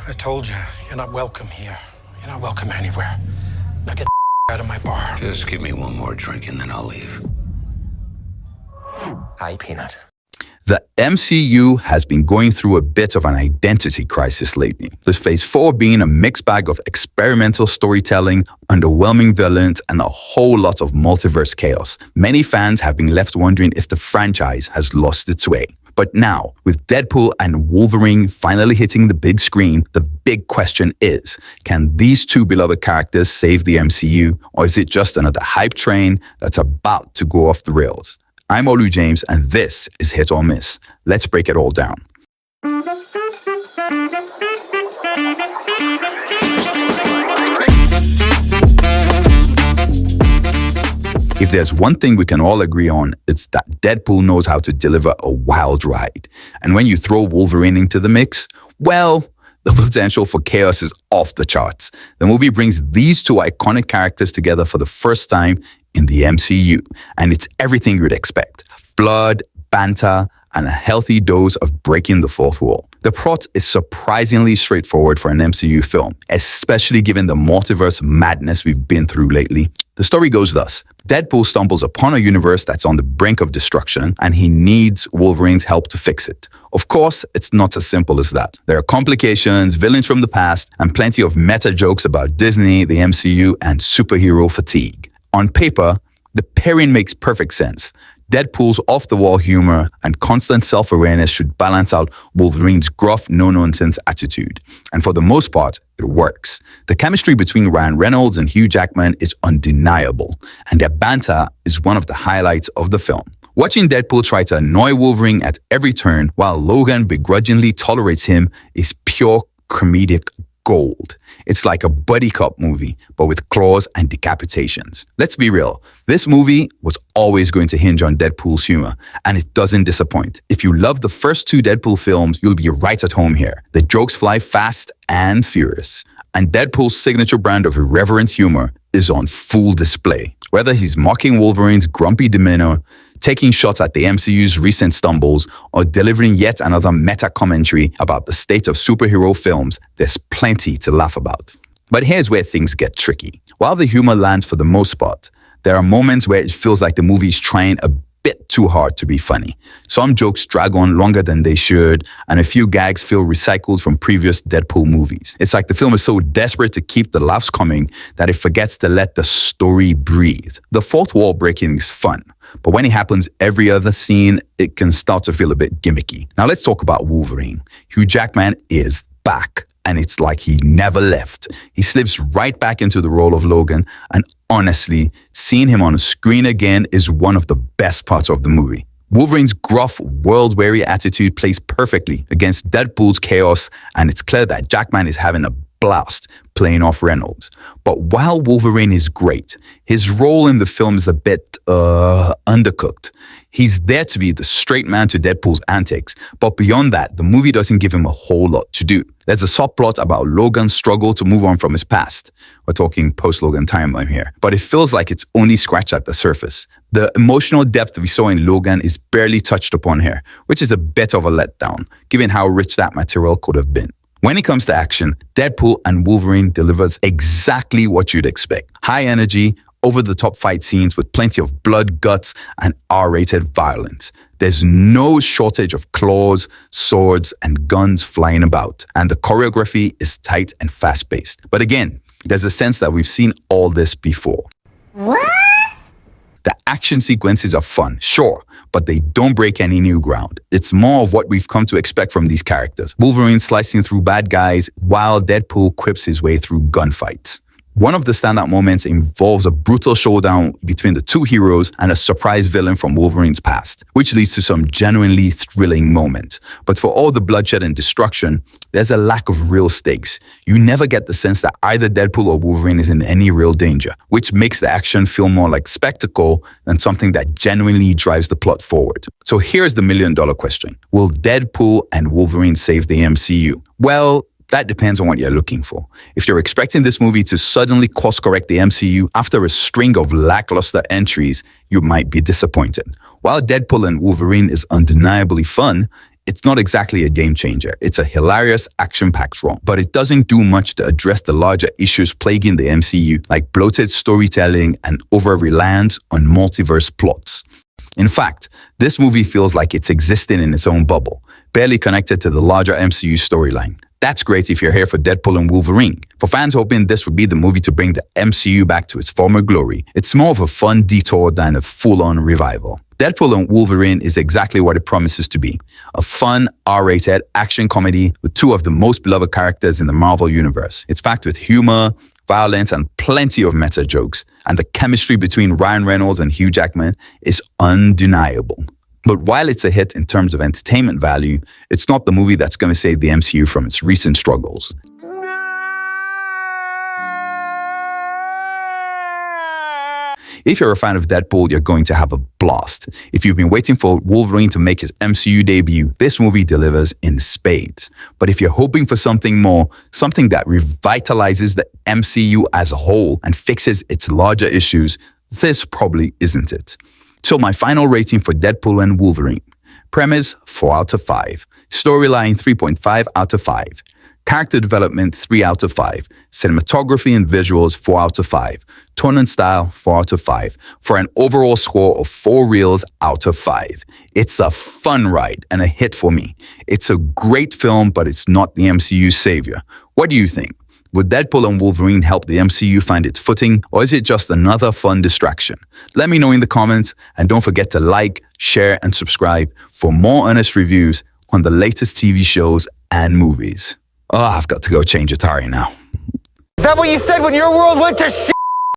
I told you, you're not welcome here. You're not welcome anywhere. Now get the out of my bar. Just give me one more drink and then I'll leave. Hi, Peanut. The MCU has been going through a bit of an identity crisis lately, with Phase 4 being a mixed bag of experimental storytelling, underwhelming villains, and a whole lot of multiverse chaos. Many fans have been left wondering if the franchise has lost its way. But now, with Deadpool and Wolverine finally hitting the big screen, the big question is, can these two beloved characters save the MCU, or is it just another hype train that's about to go off the rails? I'm Olu James, and this is Hit or Miss. Let's break it all down. If there's one thing we can all agree on, it's that Deadpool knows how to deliver a wild ride. And when you throw Wolverine into the mix, well, the potential for chaos is off the charts. The movie brings these two iconic characters together for the first time in the MCU, and it's everything you'd expect. Blood, banter, and a healthy dose of breaking the fourth wall. The plot is surprisingly straightforward for an MCU film, especially given the multiverse madness we've been through lately. The story goes thus. Deadpool stumbles upon a universe that's on the brink of destruction, and he needs Wolverine's help to fix it. Of course, it's not as simple as that. There are complications, villains from the past, and plenty of meta jokes about Disney, the MCU, and superhero fatigue. On paper, the pairing makes perfect sense. Deadpool's off-the-wall humor and constant self-awareness should balance out Wolverine's gruff, no-nonsense attitude. And for the most part, it works. The chemistry between Ryan Reynolds and Hugh Jackman is undeniable, and their banter is one of the highlights of the film. Watching Deadpool try to annoy Wolverine at every turn while Logan begrudgingly tolerates him is pure comedic gold. It's like a buddy cop movie, but with claws and decapitations. Let's be real, this movie was always going to hinge on Deadpool's humor, and it doesn't disappoint. If you love the first two Deadpool films, you'll be right at home here. The jokes fly fast and furious, and Deadpool's signature brand of irreverent humor is on full display. Whether he's mocking Wolverine's grumpy demeanor, taking shots at the MCU's recent stumbles, or delivering yet another meta commentary about the state of superhero films, there's plenty to laugh about. But here's where things get tricky. While the humor lands for the most part, there are moments where it feels like the movie's trying a bit too hard to be funny. Some jokes drag on longer than they should, and a few gags feel recycled from previous Deadpool movies. It's like the film is so desperate to keep the laughs coming that it forgets to let the story breathe. The fourth wall breaking is fun, but when it happens every other scene, it can start to feel a bit gimmicky. Now let's talk about Wolverine. Hugh Jackman is back, and it's like he never left. He slips right back into the role of Logan, and honestly, seeing him on a screen again is one of the best parts of the movie. Wolverine's gruff, world-weary attitude plays perfectly against Deadpool's chaos, and it's clear that Jackman is having a blast playing off Reynolds. But while Wolverine is great, his role in the film is a bit undercooked. He's there to be the straight man to Deadpool's antics, but beyond that, the movie doesn't give him a whole lot to do. There's a subplot about Logan's struggle to move on from his past. We're talking post-Logan timeline here, but it feels like it's only scratched at the surface. The emotional depth we saw in Logan is barely touched upon here, which is a bit of a letdown, given how rich that material could have been. When it comes to action, Deadpool and Wolverine delivers exactly what you'd expect. High energy, over-the-top fight scenes with plenty of blood, guts, and R-rated violence. There's no shortage of claws, swords, and guns flying about, and the choreography is tight and fast-paced. But again, there's a sense that we've seen all this before. What? The action sequences are fun, sure, but they don't break any new ground. It's more of what we've come to expect from these characters. Wolverine slicing through bad guys, while Deadpool quips his way through gunfights. One of the standout moments involves a brutal showdown between the two heroes and a surprise villain from Wolverine's past, which leads to some genuinely thrilling moments. But for all the bloodshed and destruction, there's a lack of real stakes. You never get the sense that either Deadpool or Wolverine is in any real danger, which makes the action feel more like spectacle than something that genuinely drives the plot forward. So here's the million-dollar question. Will Deadpool and Wolverine save the MCU? Well, that depends on what you're looking for. If you're expecting this movie to suddenly course-correct the MCU after a string of lackluster entries, you might be disappointed. While Deadpool and Wolverine is undeniably fun, It's not exactly a game changer. It's a hilarious, action-packed romp, but it doesn't do much to address the larger issues plaguing the MCU, like bloated storytelling and over-reliance on multiverse plots. In fact, this movie feels like it's existing in its own bubble, barely connected to the larger MCU storyline. That's great if you're here for Deadpool and Wolverine. For fans hoping this would be the movie to bring the MCU back to its former glory, it's more of a fun detour than a full-on revival. Deadpool and Wolverine is exactly what it promises to be. A fun, R-rated action comedy with two of the most beloved characters in the Marvel Universe. It's packed with humor, violence, and plenty of meta jokes. And the chemistry between Ryan Reynolds and Hugh Jackman is undeniable. But while it's a hit in terms of entertainment value, it's not the movie that's going to save the MCU from its recent struggles. If you're a fan of Deadpool, you're going to have a blast. If you've been waiting for Wolverine to make his MCU debut, this movie delivers in spades. But if you're hoping for something more, something that revitalizes the MCU as a whole and fixes its larger issues, this probably isn't it. So my final rating for Deadpool and Wolverine. Premise, 4 out of 5. Storyline, 3.5 out of 5. Character development, 3 out of 5. Cinematography and visuals, 4 out of 5. Tone and style, 4 out of 5. For an overall score of 4 reels out of 5. It's a fun ride and a hit for me. It's a great film, but it's not the MCU's savior. What do you think? Would Deadpool and Wolverine help the MCU find its footing, or is it just another fun distraction? Let me know in the comments, and don't forget to like, share, and subscribe for more honest reviews on the latest TV shows and movies. Oh, I've got to go change Atari now. Is that what you said when your world went to shit?